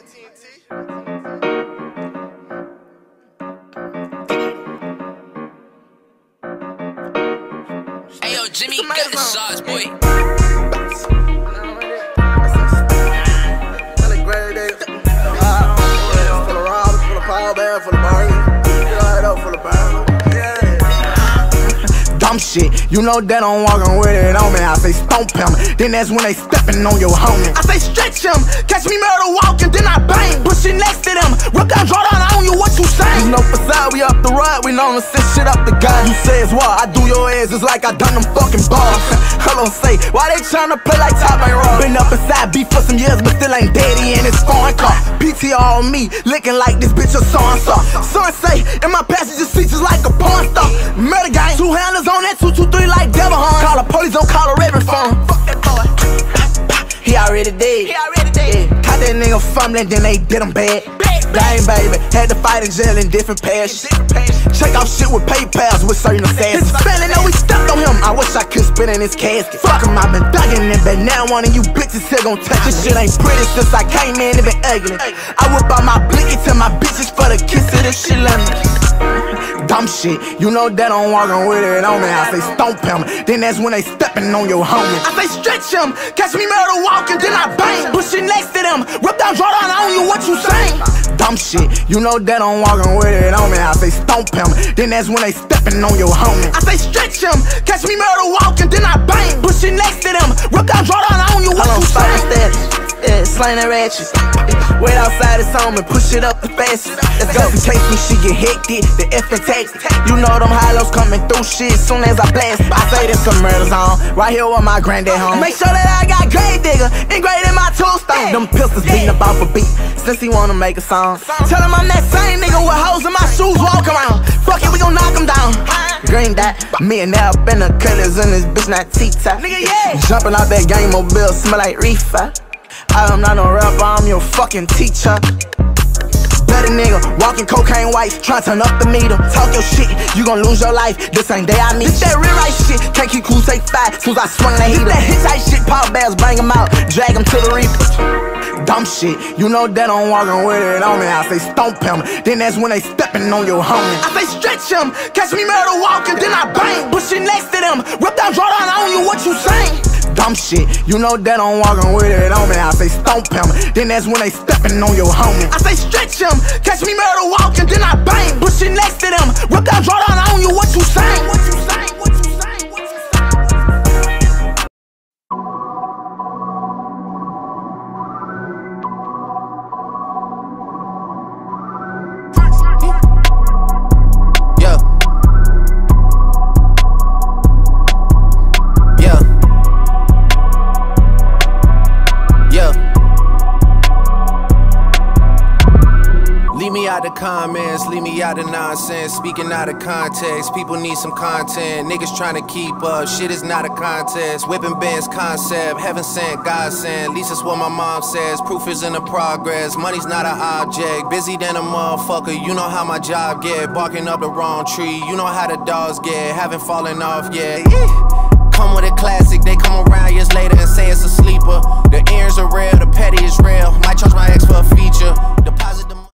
Hey yo, Jimmy, get the sauce, boy. Dumb shit, you know that I'm walking with it on me. I say stomp him, then that's when they stepping on your homie. I say stretch him, catch me murder walking, then I bang. Pushing next to them, rip down, draw down on you, what you saying? You know facade, we up the ride, we know to set shit up the guy. You say it's what, I do your ass, it's like I done them fucking bars. Hello, say, why they tryna play like top ain't wrong? Been up inside beef for some years, but still ain't daddy in his foreign car. PTR on me, licking like this bitch a so-and-so. Son say, in my passenger seat just like a porn star. Murder gang, two handlers on that 223 like Devil Horn. Call the police, don't call a red phone. Fuck that boy. He already dead. Yeah. Caught that nigga fumbling, then they did him bad. Dang baby, had to fight in jail in different passions. Check out shit with PayPals with certain assassins. His family know we stepped on him. I wish I could spit in his casket. Fuck him, I been thugging it, but now one of you bitches still gon' touch this shit. Ain't pretty since I came in, it been ugly. I whip out my blicky to my bitches for the kiss of this shit. Dumb shit, you know that I'm walking with it on me. I say stomp him, then that's when they stepping on your homie. I say stretch him, catch me murder walking, then I bang. Pushing next to them, rip down, draw down on you, what you saying? Dumb shit, you know that I'm walking with it on me. I say stomp him, then that's when they stepping on your homie. I say stretch him, catch me murder walking, then I bang. Pushing next to them, rip down, draw down on you, what you saying? Yeah, slang that ratchet. Wait outside his home and push it up the fastest. Let's go. In case when she get hectic, the F and text. You know them high-lows coming through shit soon as I blast. I say this some murder zone, right here with my granddad home. Make sure that I got grave digger engraved in my tombstone. Them pistols beating up off a beat since he wanna make a song. Tell him I'm that same nigga with hoes in my shoes, walk around. Fuck it, we gon' knock him down. Green dot, me and now up in the colors in this bitch not T-top. Nigga, yeah. Jumping out that game mobile, smell like reefer. I'm not no rapper, I'm your fucking teacher. Better nigga, walking cocaine white, try turn up the meter. Talk your shit, you gon' lose your life. This ain't day I meet. This that real right shit, can't keep cool, say five. Soon as I swing that heater, that hit tight shit, pop bags, bang him out, drag him to the reaper. Dumb shit, you know that I'm walking with it on me. I say stomp him, then that's when they stepping on your homie. I say stretch him, catch me murder walking, then I bang. Pushing next to them, rip down, draw down on you, what you saying? Dumb shit, you know that I'm walking with it on me. I say stomp him, then that's when they stepping on your homie. I say stretch him, catch me murder walking, then I bang. Pushing next to them, rip down, draw down on you, what you saying? What you saying? What you saying? What you saying? Leave me out the comments, leave me out the nonsense. Speaking out of context, people need some content. Niggas trying to keep up, shit is not a contest. Whipping bands concept, heaven sent, God sent. At least that's what my mom says, proof is in the progress. Money's not an object, busy than a motherfucker. You know how my job get, barking up the wrong tree. You know how the dogs get, haven't fallen off yet. Come with a classic, they come around years later and say it's a sleeper. The earrings are real, the petty is real. Might charge my ex for a feature. The positive